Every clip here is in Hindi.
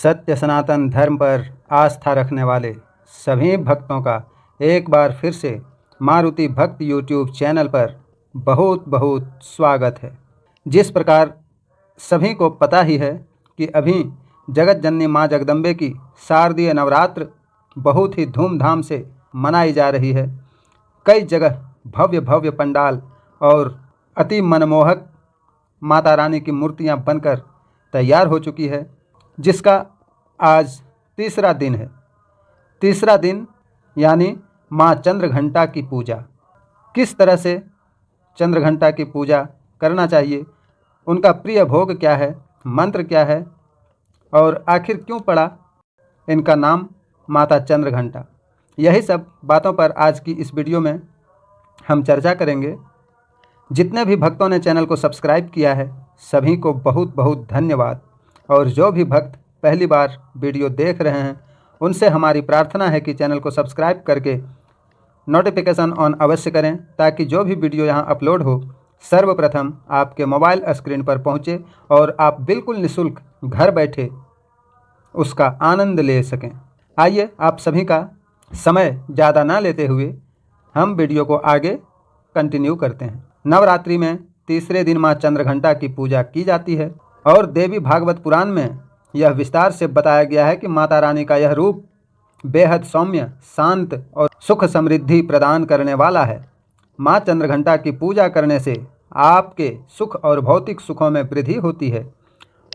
सत्य सनातन धर्म पर आस्था रखने वाले सभी भक्तों का एक बार फिर से मारुति भक्त यूट्यूब चैनल पर बहुत बहुत स्वागत है। जिस प्रकार सभी को पता ही है कि अभी जगत जननी माँ जगदम्बे की शारदीय नवरात्र बहुत ही धूमधाम से मनाई जा रही है। कई जगह भव्य भव्य पंडाल और अति मनमोहक माता रानी की मूर्तियां बनकर तैयार हो चुकी है, जिसका आज तीसरा दिन है। तीसरा दिन यानी माँ चंद्रघंटा की पूजा। किस तरह से चंद्रघंटा की पूजा करना चाहिए, उनका प्रिय भोग क्या है, मंत्र क्या है और आखिर क्यों पड़ा इनका नाम माता चंद्रघंटा, यही सब बातों पर आज की इस वीडियो में हम चर्चा करेंगे। जितने भी भक्तों ने चैनल को सब्सक्राइब किया है सभी को बहुत बहुत धन्यवाद, और जो भी भक्त पहली बार वीडियो देख रहे हैं उनसे हमारी प्रार्थना है कि चैनल को सब्सक्राइब करके नोटिफिकेशन ऑन अवश्य करें, ताकि जो भी वीडियो यहाँ अपलोड हो सर्वप्रथम आपके मोबाइल स्क्रीन पर पहुँचे और आप बिल्कुल निःशुल्क घर बैठे उसका आनंद ले सकें। आइए आप सभी का समय ज़्यादा ना लेते हुए हम वीडियो को आगे कंटिन्यू करते हैं। नवरात्रि में तीसरे दिन माँ चंद्रघंटा की पूजा की जाती है और देवी भागवत पुराण में यह विस्तार से बताया गया है कि माता रानी का यह रूप बेहद सौम्य, शांत और सुख समृद्धि प्रदान करने वाला है। माँ चंद्रघंटा की पूजा करने से आपके सुख और भौतिक सुखों में वृद्धि होती है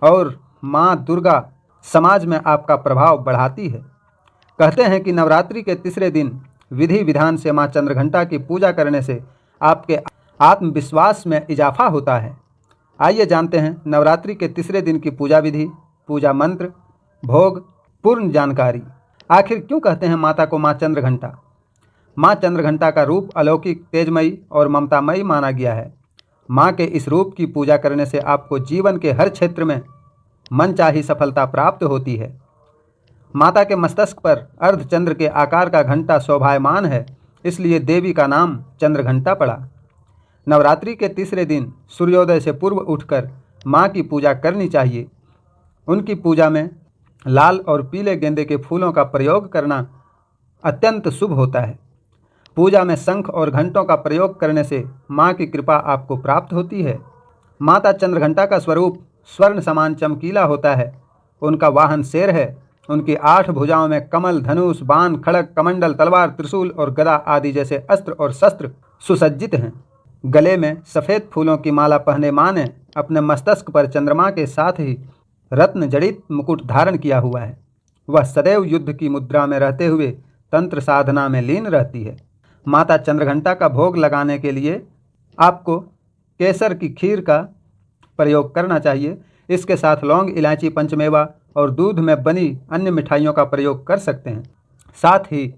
और माँ दुर्गा समाज में आपका प्रभाव बढ़ाती है। कहते हैं कि नवरात्रि के तीसरे दिन विधि विधान से माँ चंद्रघंटा की पूजा करने से आपके आत्मविश्वास में इजाफा होता है। आइए जानते हैं नवरात्रि के तीसरे दिन की पूजा विधि, पूजा मंत्र, भोग, पूर्ण जानकारी। आखिर क्यों कहते हैं माता को माँ चंद्रघंटा? माँ चंद्रघंटा का रूप अलौकिक, तेजमयी और ममतामयी माना गया है। माँ के इस रूप की पूजा करने से आपको जीवन के हर क्षेत्र में मनचाही सफलता प्राप्त होती है। माता के मस्तक पर अर्धचंद्र के आकार का घंटा शोभायमान है, इसलिए देवी का नाम चंद्रघंटा पड़ा। नवरात्रि के तीसरे दिन सूर्योदय से पूर्व उठकर माँ की पूजा करनी चाहिए। उनकी पूजा में लाल और पीले गेंदे के फूलों का प्रयोग करना अत्यंत शुभ होता है। पूजा में शंख और घंटों का प्रयोग करने से माँ की कृपा आपको प्राप्त होती है। माता चंद्रघंटा का स्वरूप स्वर्ण समान चमकीला होता है। उनका वाहन शेर है। उनकी 8 भुजाओं में कमल, धनुष, बाण, खड़ग, कमंडल, तलवार, त्रिशूल और गदा आदि जैसे अस्त्र और शस्त्र सुसज्जित हैं। गले में सफ़ेद फूलों की माला पहने माँ ने अपने मस्तक पर चंद्रमा के साथ ही रत्न जड़ित मुकुट धारण किया हुआ है। वह सदैव युद्ध की मुद्रा में रहते हुए तंत्र साधना में लीन रहती है। माता चंद्रघंटा का भोग लगाने के लिए आपको केसर की खीर का प्रयोग करना चाहिए। इसके साथ लौंग, इलायची, पंचमेवा और दूध में बनी अन्य मिठाइयों का प्रयोग कर सकते हैं। साथ ही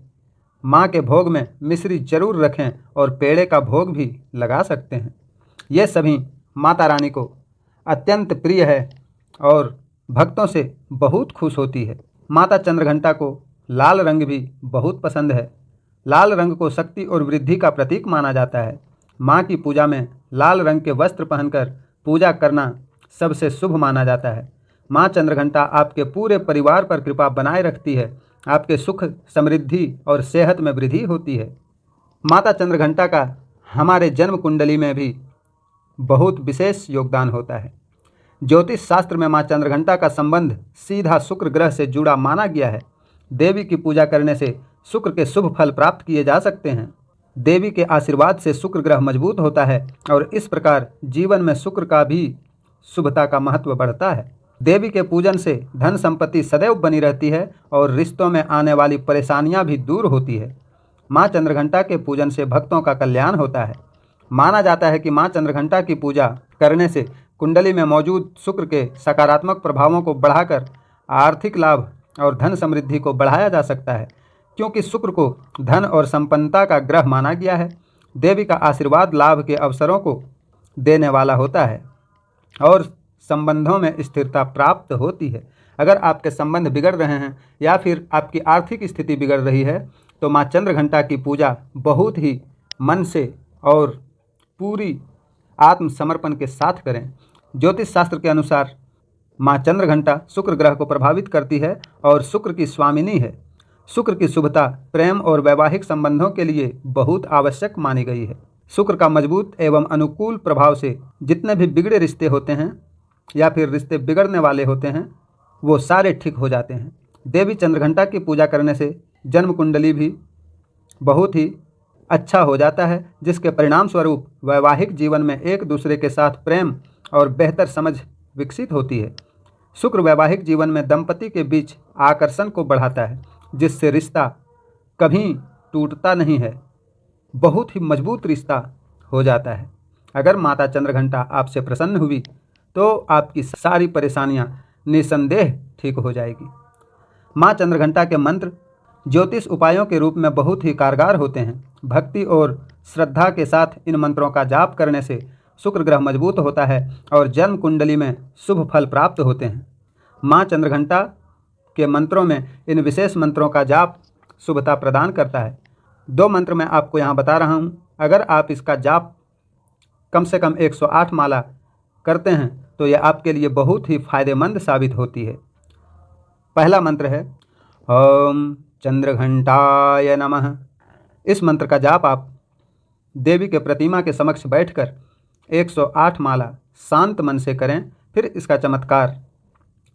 माँ के भोग में मिश्री जरूर रखें और पेड़े का भोग भी लगा सकते हैं। ये सभी माता रानी को अत्यंत प्रिय है और भक्तों से बहुत खुश होती है। माता चंद्रघंटा को लाल रंग भी बहुत पसंद है। लाल रंग को शक्ति और वृद्धि का प्रतीक माना जाता है। माँ की पूजा में लाल रंग के वस्त्र पहनकर पूजा करना सबसे शुभ माना जाता है। माँ चंद्रघंटा आपके पूरे परिवार पर कृपा बनाए रखती है। आपके सुख, समृद्धि और सेहत में वृद्धि होती है। माता चंद्रघंटा का हमारे जन्म कुंडली में भी बहुत विशेष योगदान होता है। ज्योतिष शास्त्र में माँ चंद्रघंटा का संबंध सीधा शुक्र ग्रह से जुड़ा माना गया है। देवी की पूजा करने से शुक्र के शुभ फल प्राप्त किए जा सकते हैं। देवी के आशीर्वाद से शुक्र ग्रह मजबूत होता है और इस प्रकार जीवन में शुक्र का भी शुभता का महत्व बढ़ता है। देवी के पूजन से धन संपत्ति सदैव बनी रहती है और रिश्तों में आने वाली परेशानियां भी दूर होती है। माँ चंद्रघंटा के पूजन से भक्तों का कल्याण होता है। माना जाता है कि माँ चंद्रघंटा की पूजा करने से कुंडली में मौजूद शुक्र के सकारात्मक प्रभावों को बढ़ाकर आर्थिक लाभ और धन समृद्धि को बढ़ाया जा सकता है। क्योंकि शुक्र को धन और संपन्नता का ग्रह माना गया है, देवी का आशीर्वाद लाभ के अवसरों को देने वाला होता है और संबंधों में स्थिरता प्राप्त होती है। अगर आपके संबंध बिगड़ रहे हैं या फिर आपकी आर्थिक स्थिति बिगड़ रही है तो माँ चंद्रघंटा की पूजा बहुत ही मन से और पूरी आत्मसमर्पण के साथ करें। ज्योतिष शास्त्र के अनुसार माँ चंद्रघंटा शुक्र ग्रह को प्रभावित करती है और शुक्र की स्वामिनी है। शुक्र की शुभता प्रेम और वैवाहिक संबंधों के लिए बहुत आवश्यक मानी गई है। शुक्र का मजबूत एवं अनुकूल प्रभाव से जितने भी बिगड़े रिश्ते होते हैं या फिर रिश्ते बिगड़ने वाले होते हैं वो सारे ठीक हो जाते हैं। देवी चंद्रघंटा की पूजा करने से जन्म कुंडली भी बहुत ही अच्छा हो जाता है, जिसके परिणाम स्वरूप वैवाहिक जीवन में एक दूसरे के साथ प्रेम और बेहतर समझ विकसित होती है। शुक्र वैवाहिक जीवन में दंपति के बीच आकर्षण को बढ़ाता है, जिससे रिश्ता कभी टूटता नहीं है, बहुत ही मजबूत रिश्ता हो जाता है। अगर माता चंद्रघंटा आपसे प्रसन्न हुई तो आपकी सारी परेशानियां निसंदेह ठीक हो जाएगी। माँ चंद्रघंटा के मंत्र ज्योतिष उपायों के रूप में बहुत ही कारगर होते हैं। भक्ति और श्रद्धा के साथ इन मंत्रों का जाप करने से शुक्र ग्रह मजबूत होता है और जन्म कुंडली में शुभ फल प्राप्त होते हैं। माँ चंद्रघंटा के मंत्रों में इन विशेष मंत्रों का जाप शुभता प्रदान करता है। 2 मंत्र मैं आपको यहाँ बता रहा हूँ। अगर आप इसका जाप कम से कम 108 माला करते हैं तो यह आपके लिए बहुत ही फायदेमंद साबित होती है। पहला मंत्र है ओम चंद्रघंटाय नमः। इस मंत्र का जाप आप देवी के प्रतिमा के समक्ष बैठकर 108 माला शांत मन से करें, फिर इसका चमत्कार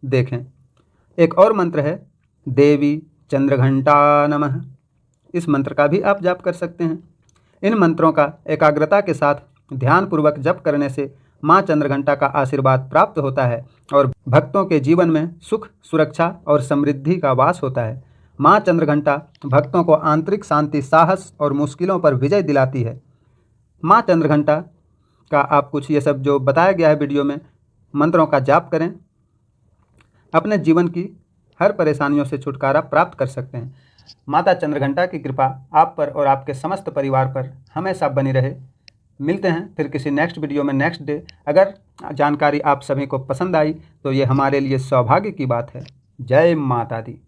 देखें। एक और मंत्र है देवी चंद्रघंटा नमः। इस मंत्र का भी आप जाप कर सकते हैं। इन मंत्रों का एकाग्रता के साथ ध्यानपूर्वक जप करने से माँ चंद्रघंटा का आशीर्वाद प्राप्त होता है और भक्तों के जीवन में सुख, सुरक्षा और समृद्धि का वास होता है। माँ चंद्रघंटा भक्तों को आंतरिक शांति, साहस और मुश्किलों पर विजय दिलाती है। माँ चंद्रघंटा का आप कुछ ये सब जो बताया गया है वीडियो में मंत्रों का जाप करें, अपने जीवन की हर परेशानियों से छुटकारा प्राप्त कर सकते हैं। माता चंद्रघंटा की कृपा आप पर और आपके समस्त परिवार पर हमेशा बनी रहे। मिलते हैं फिर किसी नेक्स्ट वीडियो में नेक्स्ट डे। अगर जानकारी आप सभी को पसंद आई तो ये हमारे लिए सौभाग्य की बात है। जय माता दी।